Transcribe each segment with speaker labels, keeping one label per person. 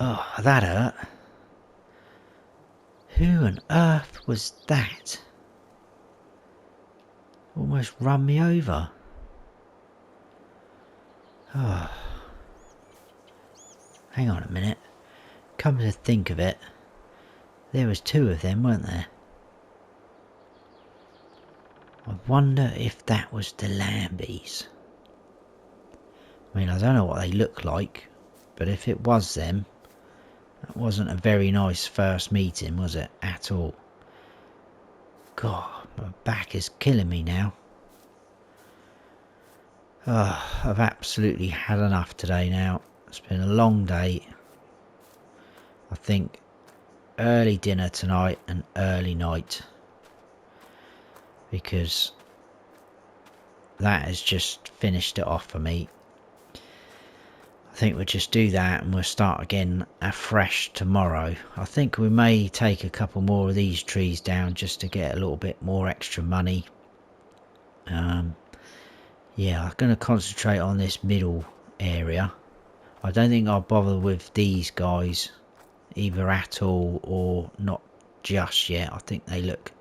Speaker 1: Oh, that hurt. Who on earth was that? Almost run me over. Oh. Hang on a minute. Come to think of it, there was two of them, weren't there? I wonder if that was the Lambies. I mean, I don't know what they look like, but if it was them, that wasn't a very nice first meeting, was it? At all. God, my back is killing me now. Oh, I've absolutely had enough today now. It's been a long day. I think early dinner tonight and early night, because that has just finished it off for me. I think we'll just do that and we'll start again afresh tomorrow. I think we may take a couple more of these trees down just to get a little bit more extra money. Yeah, I'm going to concentrate on this middle area. I don't think I'll bother with these guys either at all or not just yet. I think they look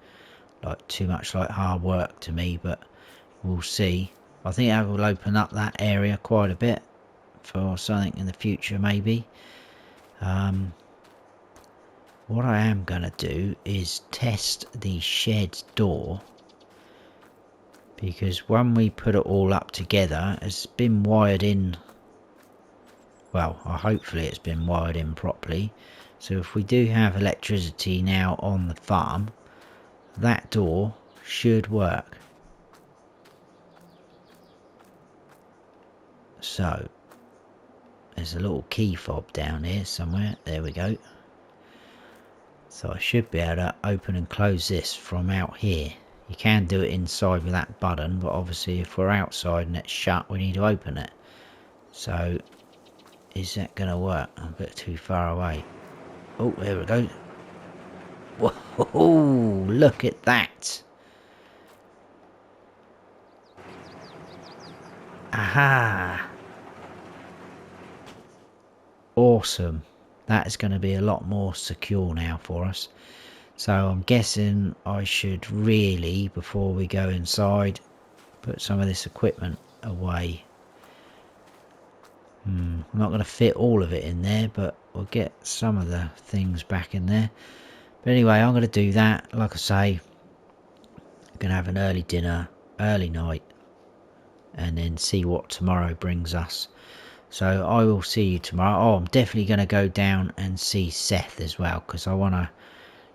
Speaker 1: like too much like hard work to me, but we'll see. I think I will open up that area quite a bit for something in the future maybe. What I am going to do is test the shed door, because when we put it all up together, it's been wired in. Well, hopefully it's been wired in properly. So if we do have electricity now on the farm, that door should work. So there's a little key fob down here somewhere. There we go. So I should be able to open and close this from out here. You can do it inside with that button, but obviously if we're outside and it's shut, we need to open it. So is that going to work? I'm a bit too far away. Oh, there we go. Whoa, look at that. Aha. Awesome. That is going to be a lot more secure now for us. So I'm guessing I should really, before we go inside, put some of this equipment away. I'm not going to fit all of it in there, but we'll get some of the things back in there. But anyway, I'm going to do that. Like I say, I'm going to have an early dinner, early night, and then see what tomorrow brings us. So I will see you tomorrow. Oh, I'm definitely going to go down and see Seth as well, because I want to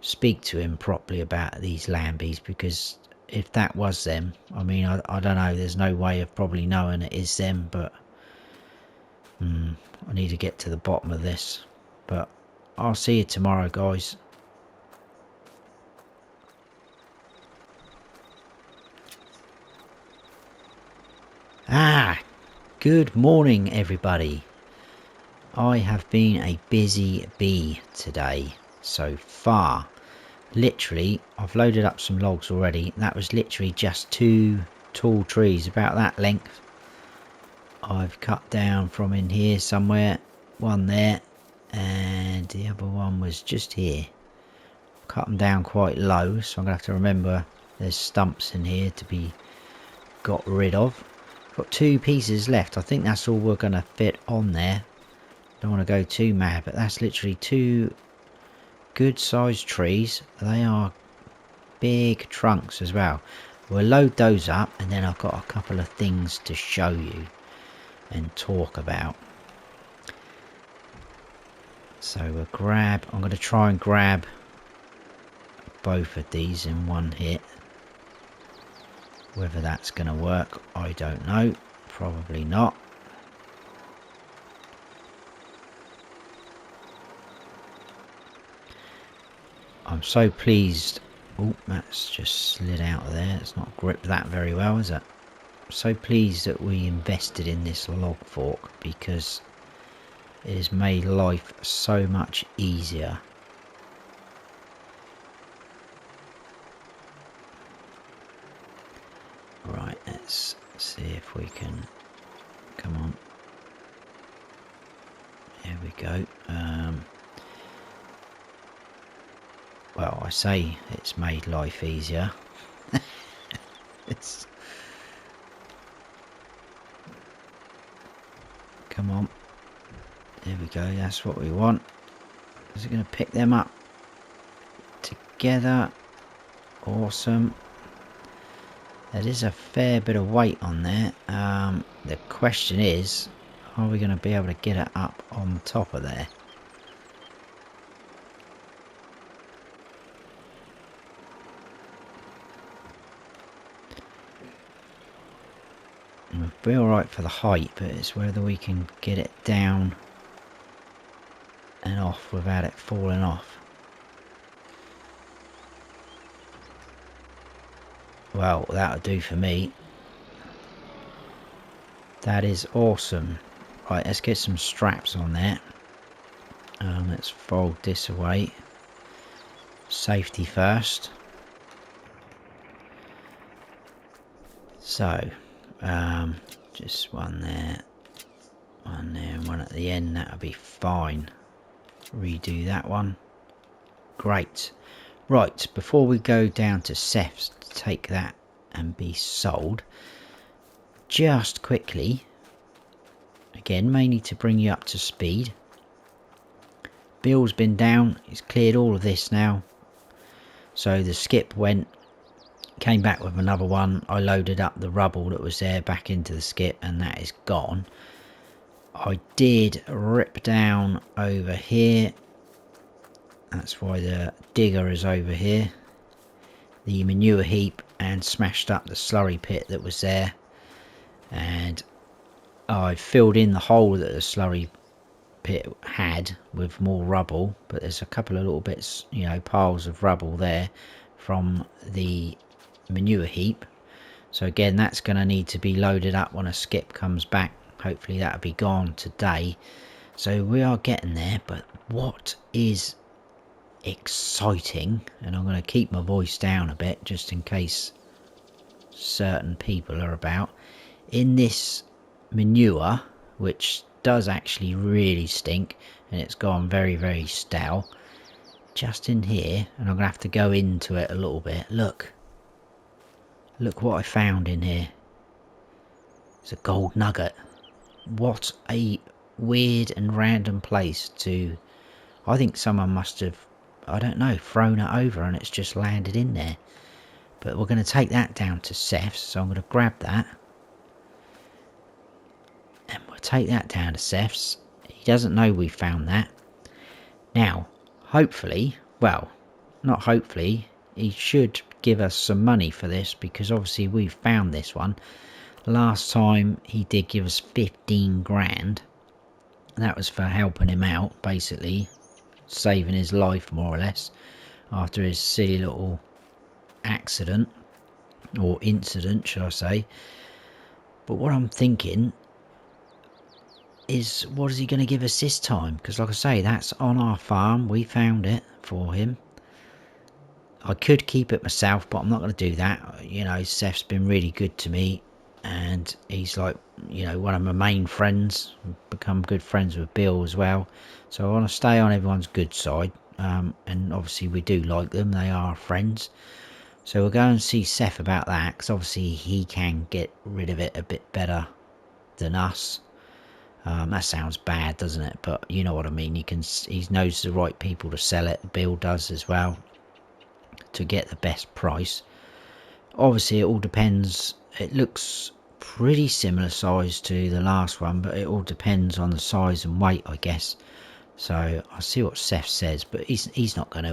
Speaker 1: speak to him properly about these Lambies, because if that was them, I mean, I don't know, there's no way of probably knowing it is them, but I need to get to the bottom of this. But I'll see you tomorrow, guys. Good morning, everybody. I have been a busy bee today so far. Literally, I've loaded up some logs already. That was literally just 2 tall trees about that length. I've cut down from in here somewhere, one there, and the other one was just here. Cut them down quite low, so I'm going to have to remember there's stumps in here to be got rid of. Got 2 pieces left. I think that's all we're going to fit on there. Don't want to go too mad, but that's literally 2 good sized trees. They are big trunks as well. We'll load those up, and then I've got a couple of things to show you and talk about. So we'll grab, I'm going to try and grab both of these in one hit. Whether that's going to work, I don't know. Probably not. I'm so pleased. Oh, that's just slid out of there. It's not gripped that very well, is it? I'm so pleased that we invested in this log fork, because it has made life so much easier. Right, let's see if we can, come on, here we go. Well, I say it's made life easier. It's... Come on. There we go, that's what we want. Is it going to pick them up together? Awesome. There is a fair bit of weight on there. The question is, are we going to be able to get it up on top of there? We'll be alright for the height, but it's whether we can get it down and off without it falling off. Well, that'll do for me. That is awesome. Right, let's get some straps on there. Let's fold this away. Safety first. So, just one there, and one at the end. That'll be fine. Redo that one. Great. Right, before we go down to Seth's to take that and be sold, just quickly, again, mainly to bring you up to speed. Bill's been down, he's cleared all of this now. So the skip went, came back with another one. I loaded up the rubble that was there back into the skip, and that is gone. I did rip down over here. That's why the digger is over here. The manure heap, and smashed up the slurry pit that was there. And I filled in the hole that the slurry pit had with more rubble. But there's a couple of little bits, you know, piles of rubble there from the manure heap. So again, that's going to need to be loaded up when a skip comes back. Hopefully that'll be gone today. So we are getting there. But what is exciting, and I'm going to keep my voice down a bit just in case certain people are about, in this manure, which does actually really stink, and it's gone very, very stale, just in here, and I'm going to have to go into it a little bit. Look what I found in here. It's a gold nugget. What a weird and random place to... I think someone must have, I don't know, thrown it over and it's just landed in there. But we're going to take that down to Seth's, so I'm going to grab that. And we'll take that down to Seth's. He doesn't know we found that. Now, hopefully, well, not hopefully, he should give us some money for this, because obviously we found this one. Last time he did give us 15 grand. That was for helping him out, basically. Saving his life, more or less, after his silly little accident, or incident, should I say. But what I'm thinking is, what is he going to give us this time? Because like I say, that's on our farm. We found it for him. I could keep it myself, but I'm not going to do that. You know, Seth's been really good to me, and he's like, you know, one of my main friends. We've become good friends with Bill as well, so I want to stay on everyone's good side. And obviously we do like them, they are friends. So we'll go and see Seth about that, because obviously he can get rid of it a bit better than us. That sounds bad, doesn't it? But you know what I mean. He knows the right people to sell it. Bill does as well, to get the best price. Obviously it all depends. It looks pretty similar size to the last one, but it all depends on the size and weight, I guess. So I'll see what Seth says, but he's not going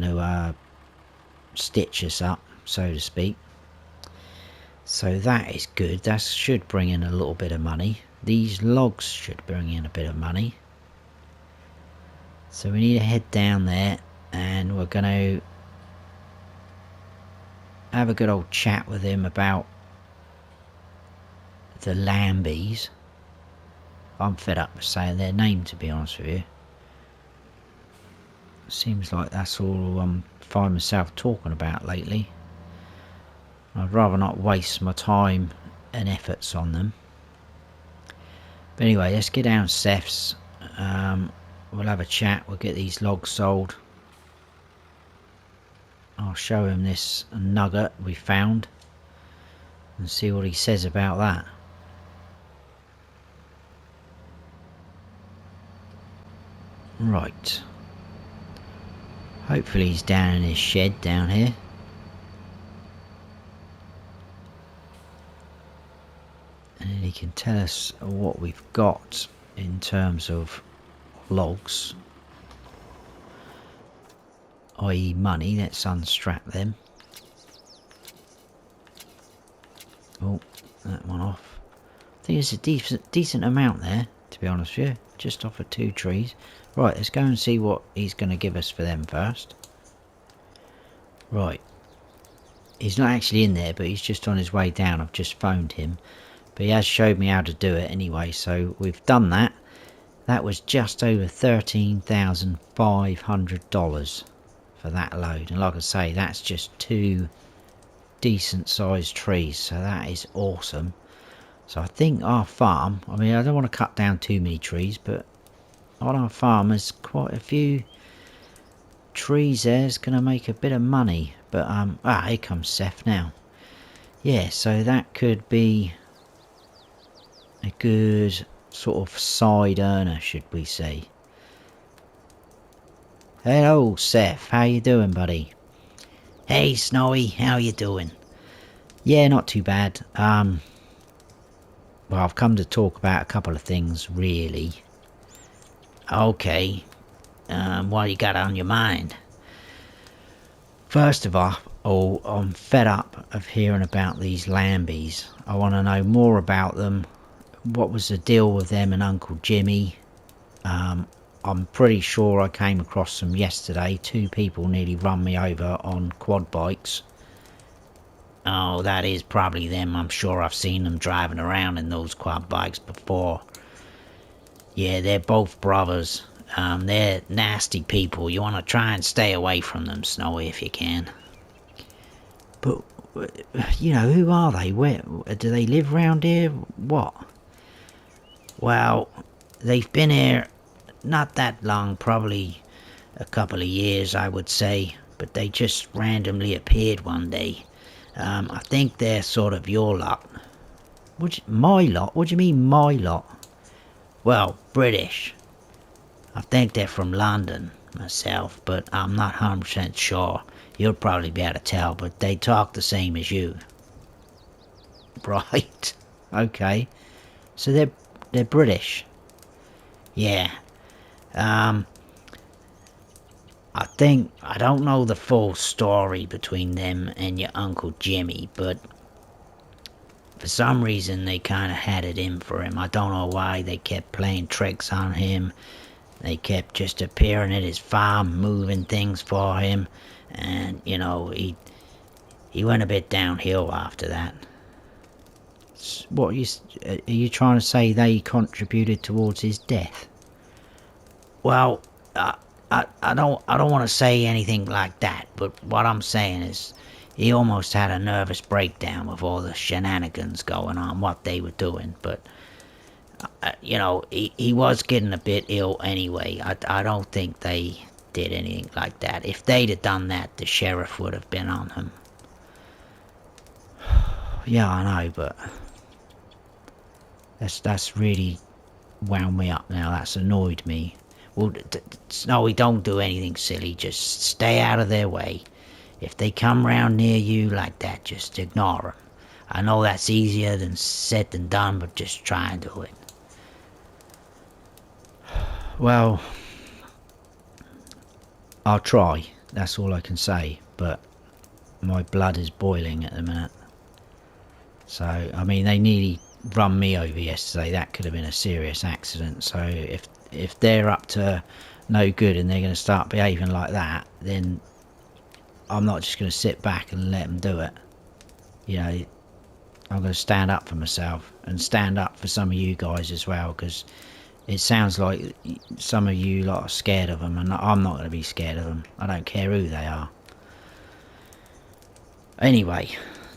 Speaker 1: to stitch us up, so to speak. So that is good. That should bring in a little bit of money. These logs should bring in a bit of money. So we need to head down there, and we're going to have a good old chat with him about the Lambies. I'm fed up with saying their name, to be honest with you. Seems like that's all I find myself talking about lately. I'd rather not waste my time and efforts on them. But anyway, let's get down Seth's. we'll have a chat. We'll get these logs sold. I'll show him this nugget we found and see what he says about that. Right. Hopefully he's down in his shed down here. And he can tell us what we've got in terms of logs, i.e. money. Let's unstrap them. Oh, that one off. I think it's a decent amount there, to be honest with you. Just off of 2 trees. Right, let's go and see what he's going to give us for them first. Right. He's not actually in there, but he's just on his way down. I've just phoned him. But he has showed me how to do it anyway, so we've done that. That was just over $13,500 for that load. And like I say, that's just 2 decent sized trees, so that is awesome. So I think our farm, I mean, I don't want to cut down too many trees, but on our farm there's quite a few trees there. It's going to make a bit of money. But here comes Seth now. Yeah, so that could be a good sort of side earner, should we say. Hello Seth, how you doing, buddy? Hey Snowy, how you doing? Yeah, not too bad. Well, I've come to talk about a couple of things, really. Okay. What you got on your mind? First of all, I'm fed up of hearing about these lambies. I want to know more about them. What was the deal with them and Uncle Jimmy? I'm pretty sure I came across them yesterday. 2 people nearly run me over on quad bikes. Oh, that is probably them. I'm sure I've seen them driving around in those quad bikes before. Yeah, they're both brothers. They're nasty people. You want to try and stay away from them, Snowy, if you can. But, you know, who are they? Where do they live round here? What? Well, they've been here not that long, probably a couple of years, I would say. But they just randomly appeared one day. I think they're sort of your lot. My lot? What do you mean, my lot? Well, British. I think they're from London, myself, but I'm not 100% sure. You'll probably be able to tell, but they talk the same as you. Right. Okay. So they're British. Yeah. I don't know the full story between them and your Uncle Jimmy, but for some reason they kind of had it in for him. I don't know why. They kept playing tricks on him. They kept just appearing at his farm, moving things for him, and you know, he went a bit downhill after that. What are you trying to say? They contributed towards his death? Well, I don't want to say anything like that, but what I'm saying is he almost had a nervous breakdown with all the shenanigans going on, what they were doing. But you know, he was getting a bit ill anyway. I don't think they did anything like that. If they'd have done that, the sheriff would have been on him. Yeah, I know, but that's really wound me up now. That's annoyed me. Well, Snowy, don't do anything silly. Just stay out of their way. If they come round near you like that, just ignore them. I know that's easier than said than done, but just try and do it. Well, I'll try. That's all I can say. But my blood is boiling at the minute. So, I mean, they nearly run me over yesterday. That could have been a serious accident. So, if they're up to no good and they're going to start behaving like that, then I'm not just going to sit back and let them do it. You know, I'm going to stand up for myself and stand up for some of you guys as well, because it sounds like some of you lot are scared of them, and I'm not going to be scared of them. I don't care who they are. Anyway,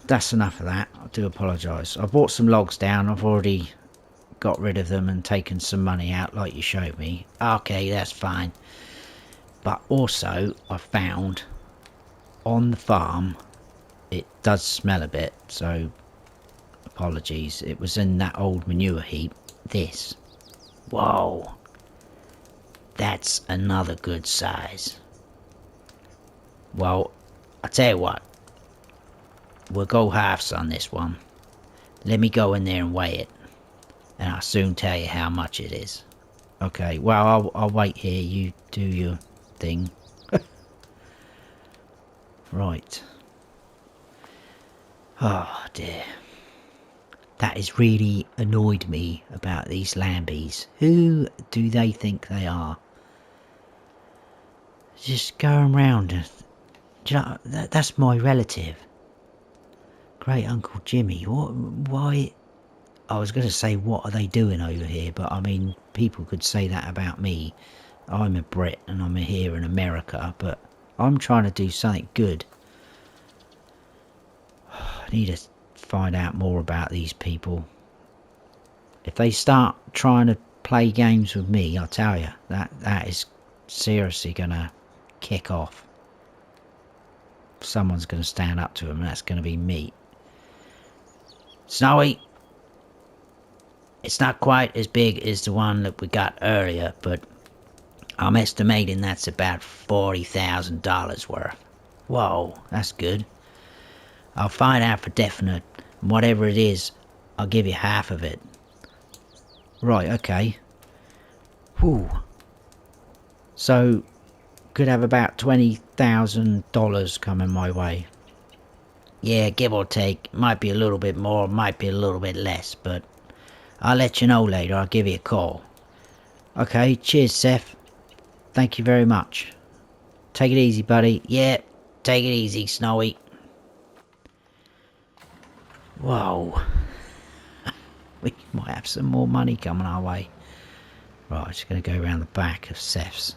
Speaker 1: that's enough of that. I do apologise. I brought some logs down. I've already got rid of them and taken some money out like you showed me. Okay, that's fine. But also, I found on the farm, it does smell a bit, so apologies. It was in that old manure heap. This. Whoa. That's another good size. Well, I tell you what. We'll go halves on this one. Let me go in there and weigh it. And I'll soon tell you how much it is. Okay, well, I'll wait here. You do your thing. Right. Oh, dear. That has really annoyed me about these Lambies. Who do they think they are? Just going round. Do you know, that's my relative. Great Uncle Jimmy. Why? I was going to say, what are they doing over here? But I mean, people could say that about me. I'm a Brit and I'm here in America, but I'm trying to do something good. I need to find out more about these people. If they start trying to play games with me, I'll tell you, that is seriously going to kick off. Someone's going to stand up to them, and that's going to be me. Snowy, it's not quite as big as the one that we got earlier, but I'm estimating that's about $40,000 worth. Whoa, that's good. I'll find out for definite, and whatever it is, I'll give you half of it. Right, okay. Whew. So, could have about $20,000 coming my way. Yeah, give or take. Might be a little bit more, might be a little bit less, but I'll let you know later. I'll give you a call. Okay, cheers, Seth. Thank you very much. Take it easy, buddy. Yeah, take it easy, Snowy. Whoa. We might have some more money coming our way. Right, I'm just going to go around the back of Seth's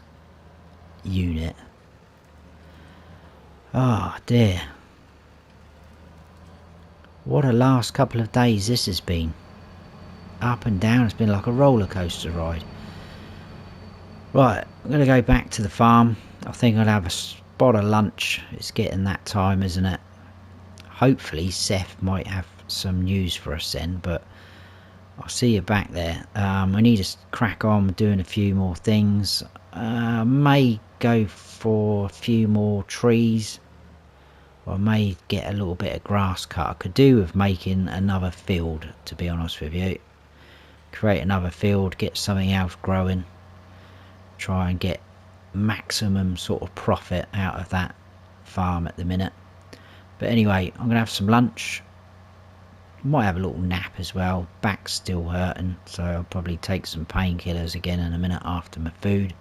Speaker 1: unit. Oh, dear. What a last couple of days this has been. Up and down, it's been like a roller coaster ride. Right, I'm going to go back to the farm. I think I'll have a spot of lunch. It's getting that time, isn't it? Hopefully Seth might have some news for us then, but I'll see you back there. We need to crack on with doing a few more things. May go for a few more trees. I may get a little bit of grass cut. I could do with making another field, to be honest with you. Create another field, get something else growing. Try and get maximum sort of profit out of that farm at the minute. But anyway, I'm going to have some lunch. Might have a little nap as well. Back's still hurting, so I'll probably take some painkillers again in a minute after my food.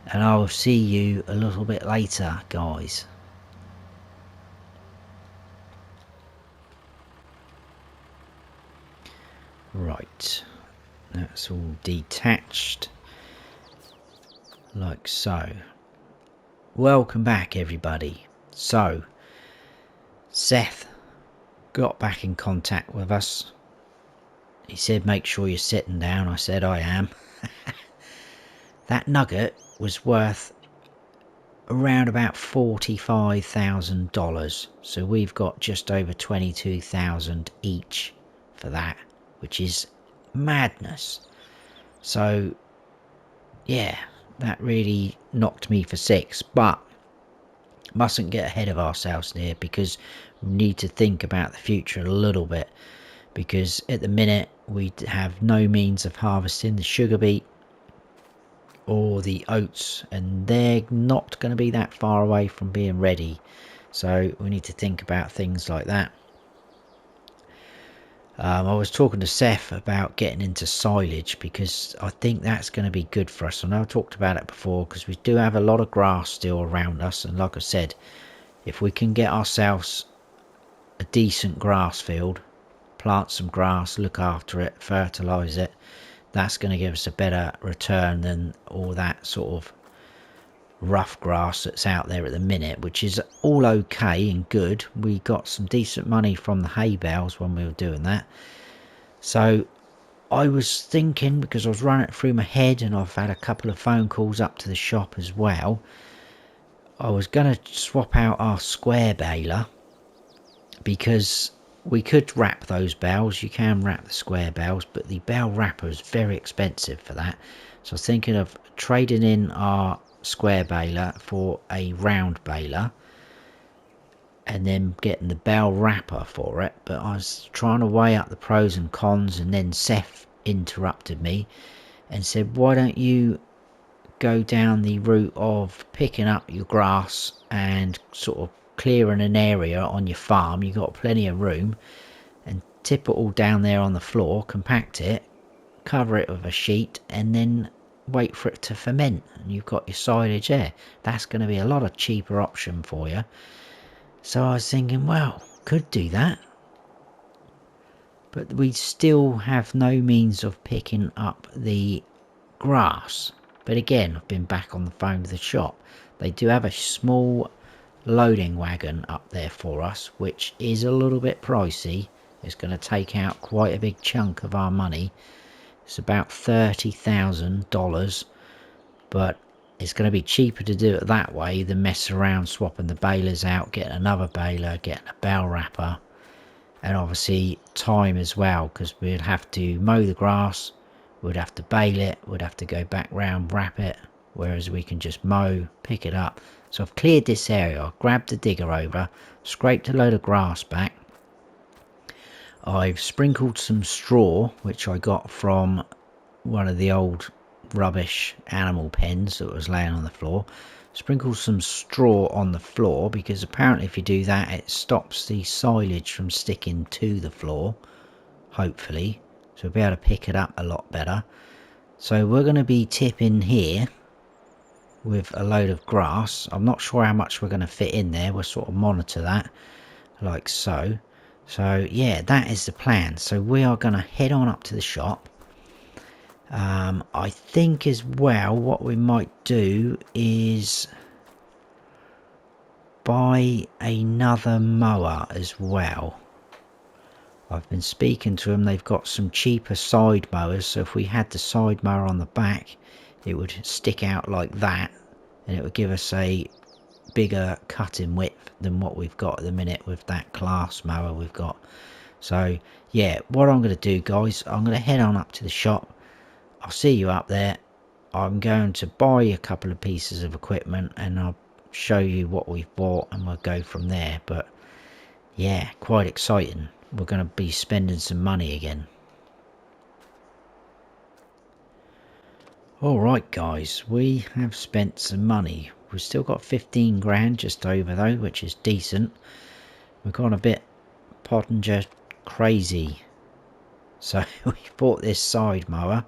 Speaker 1: And I'll see you a little bit later, guys. Right, that's all detached, like so. Welcome back, everybody. So, Seth got back in contact with us. He said, make sure you're sitting down. I said, I am. That Nugget was worth around about $45,000. So we've got just over $22,000 each for that, which is madness. So yeah, that really knocked me for six, but mustn't get ahead of ourselves there, because we need to think about the future a little bit, because at the minute we have no means of harvesting the sugar beet or the oats, and they're not going to be that far away from being ready, so we need to think about things like that. I was talking to Seth about getting into silage, because I think that's going to be good for us. I know I talked about it before, because we do have a lot of grass still around us, and like I said, if we can get ourselves a decent grass field, plant some grass, look after it, fertilise it, that's going to give us a better return than all that sort of rough grass that's out there at the minute, which is all okay and good. We got some decent money from the hay bales when we were doing that, so I was thinking, because I was running it through my head and I've had a couple of phone calls up to the shop as well, I was going to swap out our square baler, because we could wrap those bales. You can wrap the square bales, but the bale wrapper is very expensive for that. So I was thinking of trading in our square baler for a round baler and then getting the bale wrapper for it. But I was trying to weigh up the pros and cons, and then Seth interrupted me and said, why don't you go down the route of picking up your grass and sort of clearing an area on your farm. You've got plenty of room, and tip it all down there on the floor, compact it, cover it with a sheet, and then wait for it to ferment, and you've got your silage there. That's going to be a lot of cheaper option for you. So I was thinking, well, could do that, but we still have no means of picking up the grass. But again, I've been back on the phone with the shop. They do have a small loading wagon up there for us, which is a little bit pricey. It's going to take out quite a big chunk of our money. It's about $30,000, but it's going to be cheaper to do it that way than mess around swapping the balers out, getting another baler, getting a bale wrapper, and obviously time as well, because we'd have to mow the grass, we'd have to bale it, we'd have to go back round, wrap it, whereas we can just mow, pick it up. So I've cleared this area, I've grabbed the digger over, scraped a load of grass back, I've sprinkled some straw, which I got from one of the old rubbish animal pens that was laying on the floor. Sprinkle some straw on the floor, because apparently if you do that it stops the silage from sticking to the floor, hopefully, so we'll be able to pick it up a lot better. So we're going to be tipping here with a load of grass. I'm not sure how much we're going to fit in there. We'll sort of monitor that like so. So yeah, that is the plan. So we are going to head on up to the shop. I think as well what we might do is buy another mower as well. I've been speaking to them, they've got some cheaper side mowers, so if we had the side mower on the back it would stick out like that, and it would give us a bigger cutting width than what we've got at the minute with that class mower we've got. So yeah, what I'm going to do, guys, I'm going to head on up to the shop. I'll see you up there. I'm going to buy a couple of pieces of equipment and I'll show you what we've bought, and we'll go from there. But yeah, quite exciting. We're going to be spending some money again. Alright guys, we have spent some money. We've still got 15 grand just over though, which is decent. We've gone a bit Pottinger crazy. So we bought this side mower.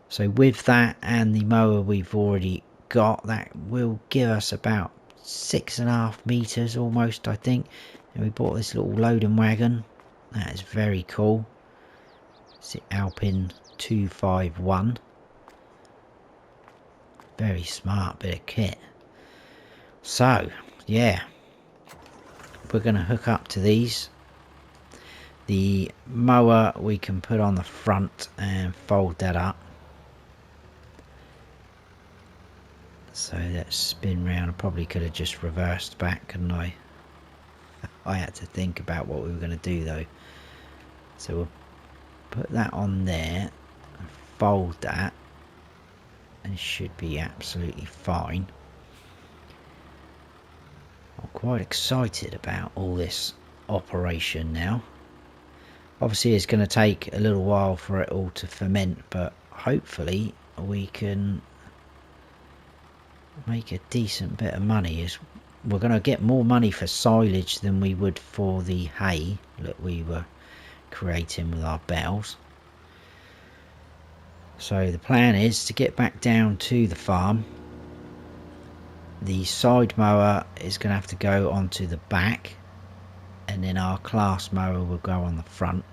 Speaker 1: So with that and the mower we've already got, that will give us about 6.5 meters almost, I think. And we bought this little loading wagon. That is very cool. It's the Alpine 251. Very smart bit of kit. So yeah, we're going to hook up to these. The mower we can put on the front and fold that up. So let's spin round. I probably could have just reversed back, couldn't I? I had to think about what we were going to do though. So we'll put that on there and fold that, and it should be absolutely fine. I'm quite excited about all this operation now. Obviously it's going to take a little while for it all to ferment, but hopefully we can make a decent bit of money. Is we're going to get more money for silage than we would for the hay that we were creating with our bales. So the plan is to get back down to the farm. The side mower is going to have to go onto the back, and then our class mower will go on the front.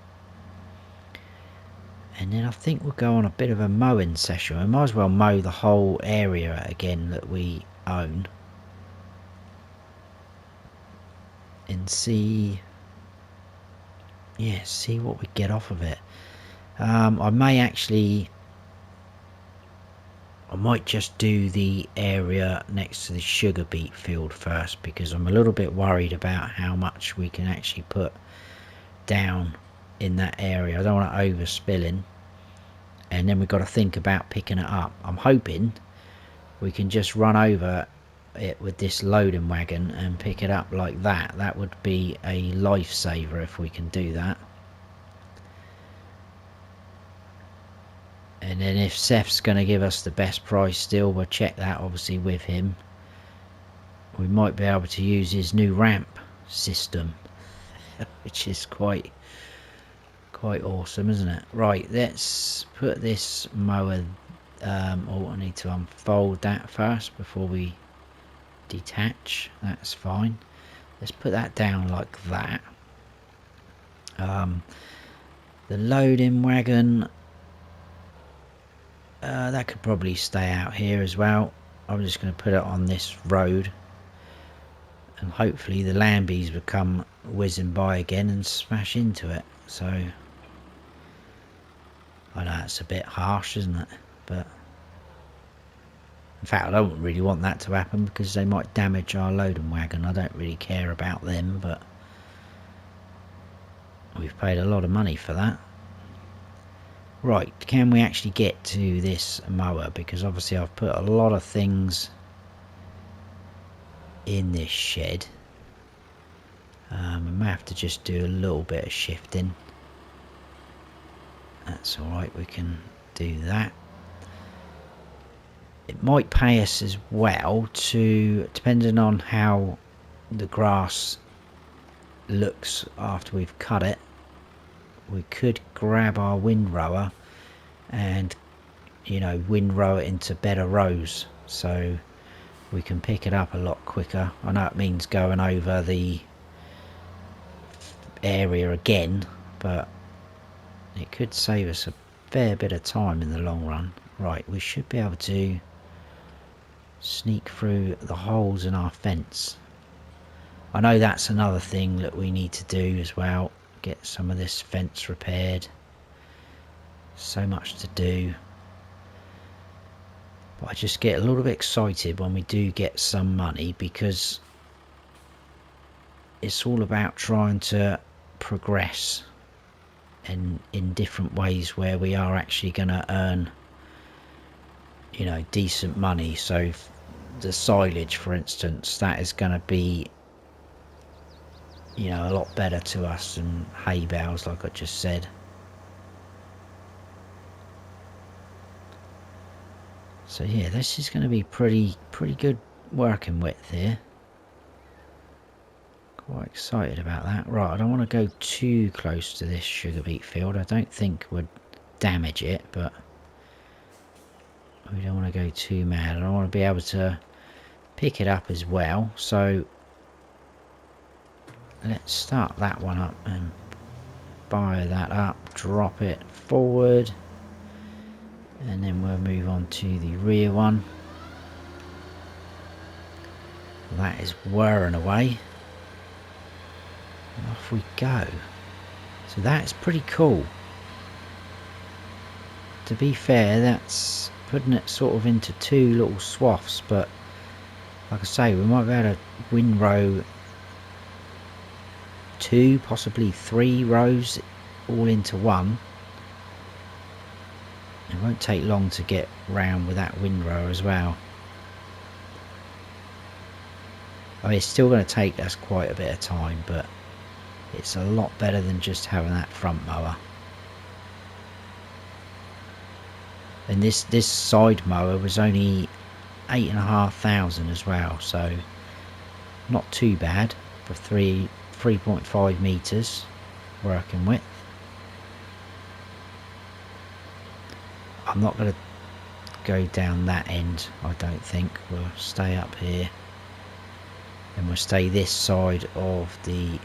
Speaker 1: And then I think we'll go on a bit of a mowing session. We might as well mow the whole area again that we own, and see, yeah, see what we get off of it. I may actually, I might just do the area next to the sugar beet field first, because I'm a little bit worried about how much we can actually put down in that area. I don't want it overspilling, and then we've got to think about picking it up. I'm hoping we can just run over it with this loading wagon and pick it up like that. That would be a lifesaver if we can do that. And then if Seth's going to give us the best price still, we'll check that obviously with him. We might be able to use his new ramp system, which is quite awesome, isn't it? Right, let's put this mower, oh, I need to unfold that first before we detach. That's fine. Let's put that down like that. The loading wagon, that could probably stay out here as well. I'm just going to put it on this road, and hopefully the Lambies will come whizzing by again and smash into it. So I know it's a bit harsh, isn't it? But in fact, I don't really want that to happen, because they might damage our loading wagon. I don't really care about them, but we've paid a lot of money for that. Right, can we actually get to this mower? Because obviously I've put a lot of things in this shed. I may have to just do a little bit of shifting. That's alright, we can do that. It might pay us as well to, depending on how the grass looks after we've cut it, we could grab our windrower and, you know, windrow it into better rows, so we can pick it up a lot quicker. I know it means going over the area again, but it could save us a fair bit of time in the long run. Right, we should be able to sneak through the holes in our fence. I know that's another thing that we need to do as well. Get some of this fence repaired. So much to do. But I just get a little bit excited when we do get some money, because it's all about trying to progress and in different ways where we are actually going to earn, you know, decent money. So the silage, for instance, that is going to be, you know, a lot better to us than hay bales, like I just said. So yeah, this is going to be pretty good working width here. Quite excited about that. Right, I don't want to go too close to this sugar beet field. I don't think would damage it, but we don't want to go too mad. I want to be able to pick it up as well. So let's start that one up and fire that up, drop it forward, and then we'll move on to the rear one. That is whirring away, and off we go. So that's pretty cool. To be fair, that's putting it sort of into two little swaths, but like I say, we might be able to windrow 2, possibly 3 rows all into one. It won't take long to get round with that windrow as well. I mean, it's still going to take us quite a bit of time, but it's a lot better than just having that front mower. And this side mower was only 8,500 as well, so not too bad for 3.5 meters working width. I'm not going to go down that end, I don't think. We'll stay up here, and we'll stay this side of the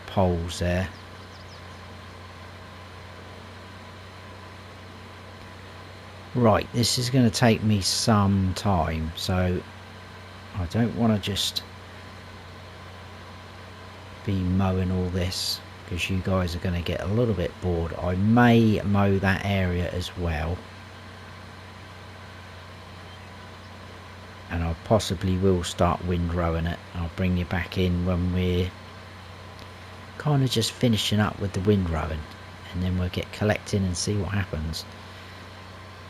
Speaker 1: poles there. Right, this is going to take me some time, so I don't want to just be mowing all this because you guys are going to get a little bit bored. I may mow that area as well, and I possibly will start windrowing it. I'll bring you back in when we're kind of just finishing up with the windrowing, and then we'll get collecting and see what happens.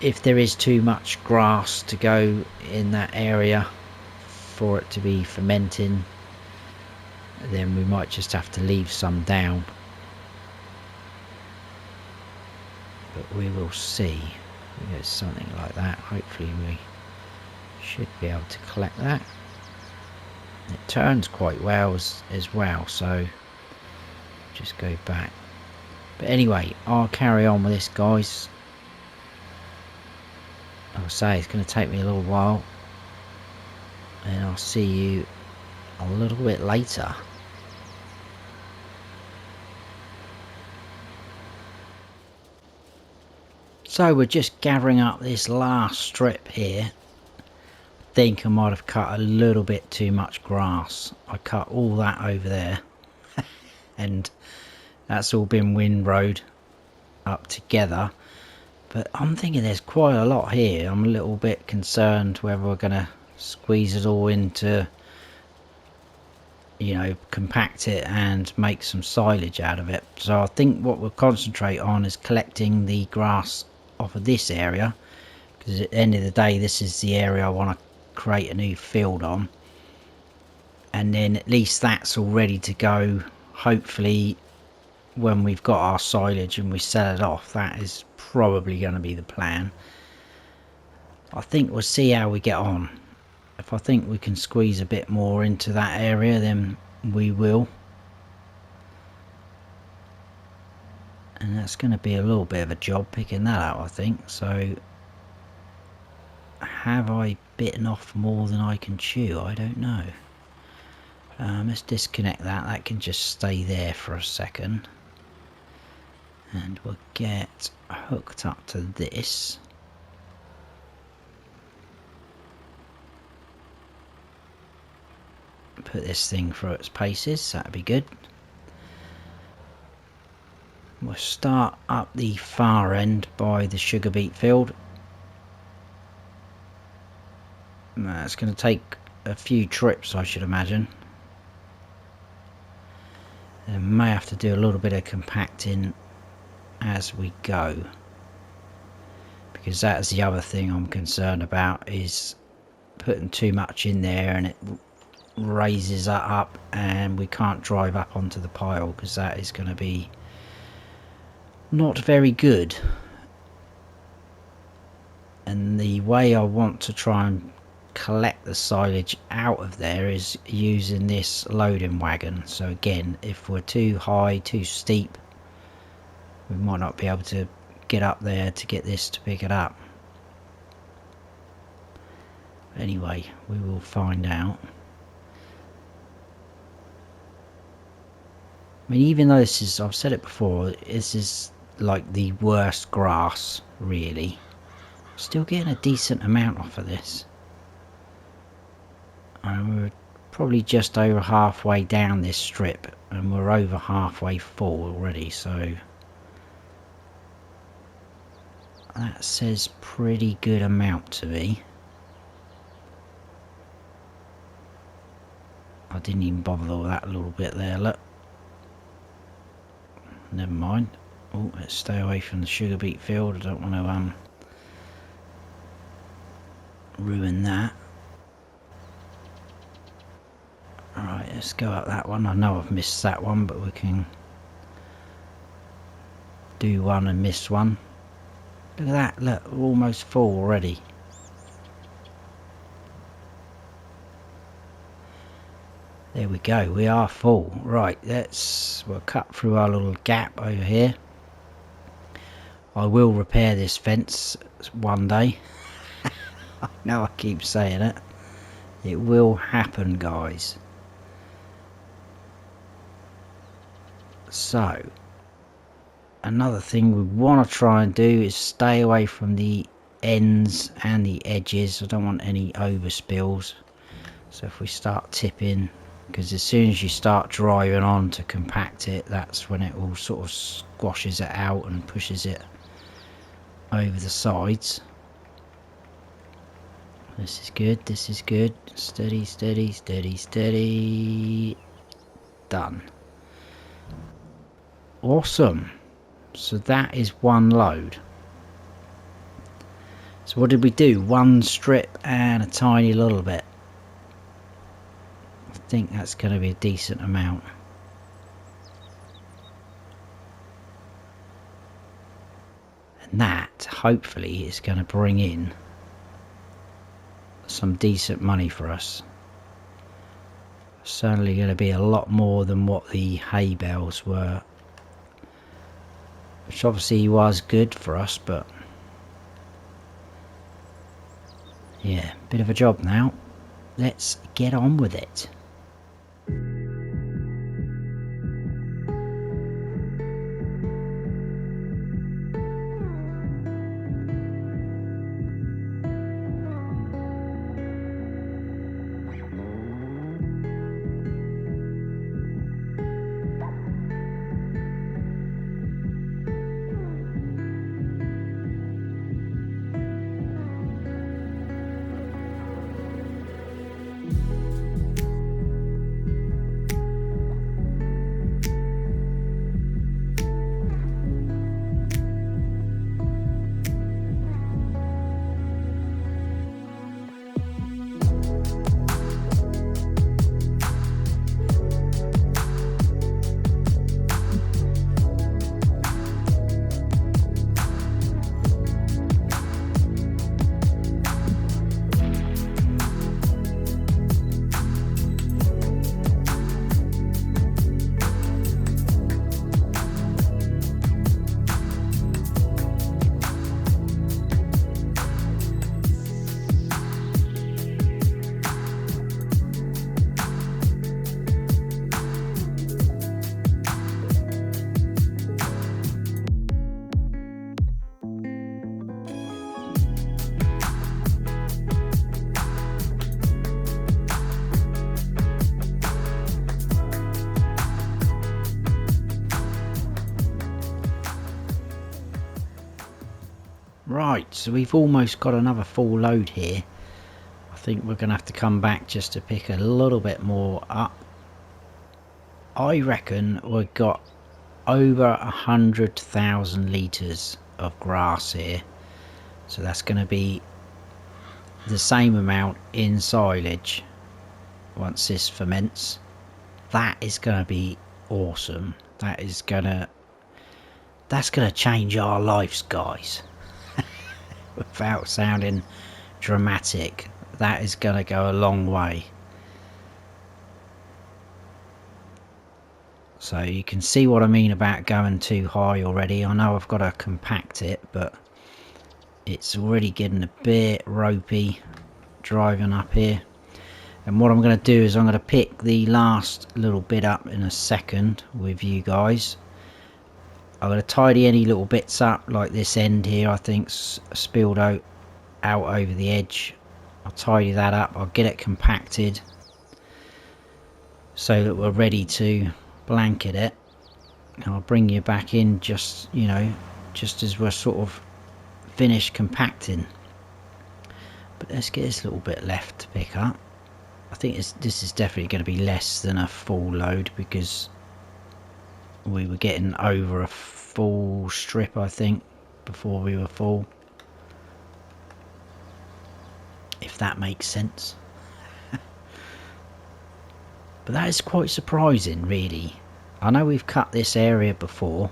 Speaker 1: If there is too much grass to go in that area for it to be fermenting, then we might just have to leave some down, but we will see. We get something like that. Hopefully we should be able to collect that. It turns quite well as well, so just go back. But anyway, I'll carry on with this, guys. I'll say it's going to take me a little while, and I'll see you a little bit later. So we're just gathering up this last strip here. I think I might have cut a little bit too much grass. I cut all that over there and that's all been windrowed up together. But I'm thinking there's quite a lot here. I'm a little bit concerned whether we're going to squeeze it all into, you know, compact it and make some silage out of it. So I think what we'll concentrate on is collecting the grass off of this area, because at the end of the day this is the area I want to create a new field on, and then at least that's all ready to go. Hopefully when we've got our silage and we sell it off, that is probably going to be the plan. I think we'll see how we get on. If I think we can squeeze a bit more into that area, then we will. And that's going to be a little bit of a job picking that out, I think. So have I bitten off more than I can chew? I don't know. Let's disconnect that. That can just stay there for a second. And we'll get hooked up to this. Put this thing through its paces. That'd be good. We'll start up the far end by the sugar beet field. It's going to take a few trips, I should imagine. And may have to do a little bit of compacting as we go, because that's the other thing I'm concerned about, is putting too much in there and it raises that up and we can't drive up onto the pile, because that is going to be not very good. And the way I want to try and collect the silage out of there is using this loading wagon. So again, if we're too high, too steep, we might not be able to get up there to get this to pick it up. Anyway, we will find out. I mean, even though this is, I've said it before, this is like the worst grass, really. Still getting a decent amount off of this. And we're probably just over halfway down this strip, and we're over halfway full already, so that says pretty good amount to me. I didn't even bother with that little bit there, look. Never mind. Oh, let's stay away from the sugar beet field. I don't want to ruin that. Alright, let's go up that one. I know I've missed that one, but we can do one and miss one. Look at that, look, we're almost full already. There we go, we are full. Right, we'll cut through our little gap over here. I will repair this fence one day. I know I keep saying it. It will happen, guys. So, another thing we want to try and do is stay away from the ends and the edges. I don't want any overspills. So if we start tipping because as soon as you start driving on to compact it, that's when it all sort of squashes it out and pushes it over the sides. This is good, this is good. Steady, steady, steady, steady. Done. Awesome. So that is one load. So what did we do? One strip and a tiny little bit. I think that's going to be a decent amount. And that, hopefully, is going to bring in some decent money for us. Certainly going to be a lot more than what the hay bales were. Which obviously was good for us, but... yeah, bit of a job now. Let's get on with it. Right, so we've almost got another full load here. I think we're going to have to come back just to pick a little bit more up. I reckon we've got over 100,000 litres of grass here. So that's going to be the same amount in silage once this ferments. That is going to be awesome. That's going to change our lives, guys. Without sounding dramatic, that is going to go a long way. So you can see what I mean about going too high already. I know I've got to compact it, but it's already getting a bit ropey driving up here. And what I'm going to do is I'm going to pick the last little bit up in a second with you guys. I'm going to tidy any little bits up, like this end here I think's spilled out over the edge. I'll tidy that up, I'll get it compacted so that we're ready to blanket it. And I'll bring you back in just, you know, just as we're sort of finished compacting. But let's get this little bit left to pick up. I think this is definitely going to be less than a full load, because we were getting over a full strip, I think, before we were full. If that makes sense. But that is quite surprising, really. I know we've cut this area before,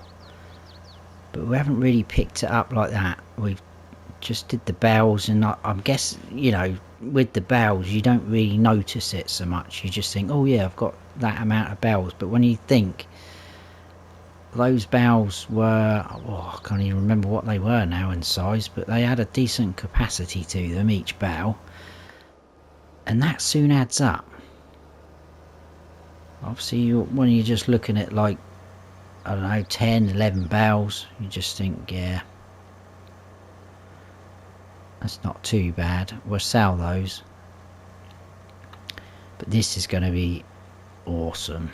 Speaker 1: but we haven't really picked it up like that. We've just did the bales, and I guess, you know, with the bales you don't really notice it so much. You just think, oh yeah, I've got that amount of bales. But when you think those bales were, oh, I can't even remember what they were now in size, but they had a decent capacity to them, each bale, and that soon adds up. Obviously when you're just looking at, like, I don't know, 10, 11 bales, you just think, yeah, that's not too bad, we'll sell those. But this is going to be Awesome.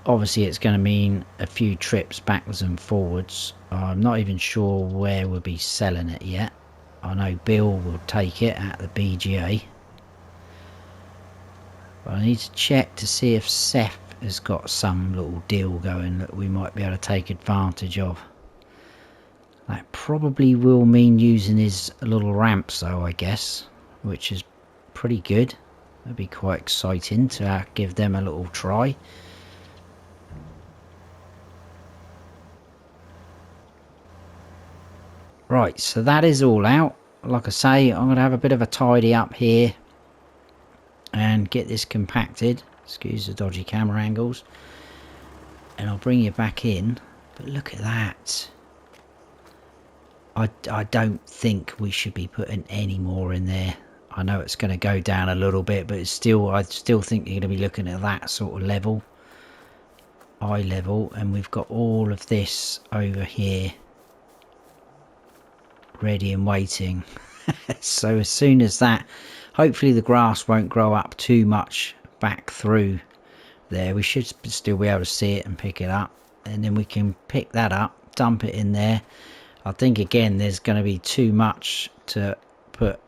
Speaker 1: Obviously it's going to mean a few trips backwards and forwards. I'm not even sure where we'll be selling it yet. I know Bill will take it at the BGA. But I need to check to see if Seth has got some little deal going that we might be able to take advantage of. That probably will mean using his little ramps though, I guess, which is pretty good. That'd be quite exciting to give them a little try. Right, so that is all out. Like I say, I'm going to have a bit of a tidy up here and get this compacted. Excuse the dodgy camera angles. And I'll bring you back in. But look at that. I don't think we should be putting any more in there. I know it's going to go down a little bit, but it's still, I still think you're going to be looking at that sort of level. Eye level. And we've got all of this over here ready and waiting. So as soon as that, hopefully the grass won't grow up too much back through there. We should still be able to see it and pick it up, and then we can pick that up, dump it in there. I think again there's going to be too much to put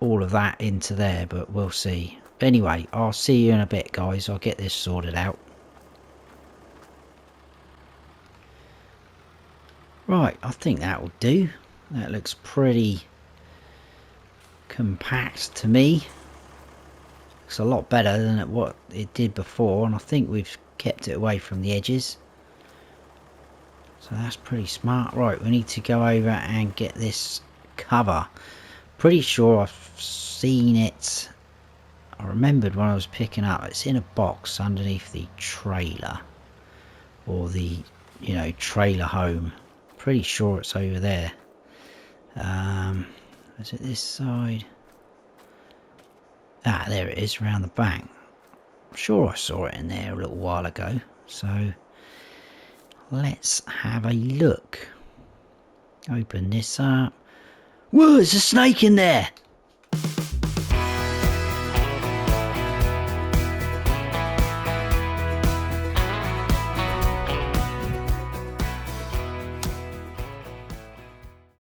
Speaker 1: all of that into there, but we'll see. Anyway, I'll see you in a bit, guys. I'll get this sorted out. Right, I think that will do. That looks pretty compact to me. Looks a lot better than what it did before, and I think we've kept it away from the edges. So that's pretty smart. Right, we need to go over and get this cover. Pretty sure I've seen it. I remembered when I was picking up, it's in a box underneath the trailer, or the, you know, trailer home. Pretty sure it's over there. Is it this side? Ah, there it is, around the back. I'm sure I saw it in there a little while ago. So let's have a look. Open this up. Whoa, there's a snake in there!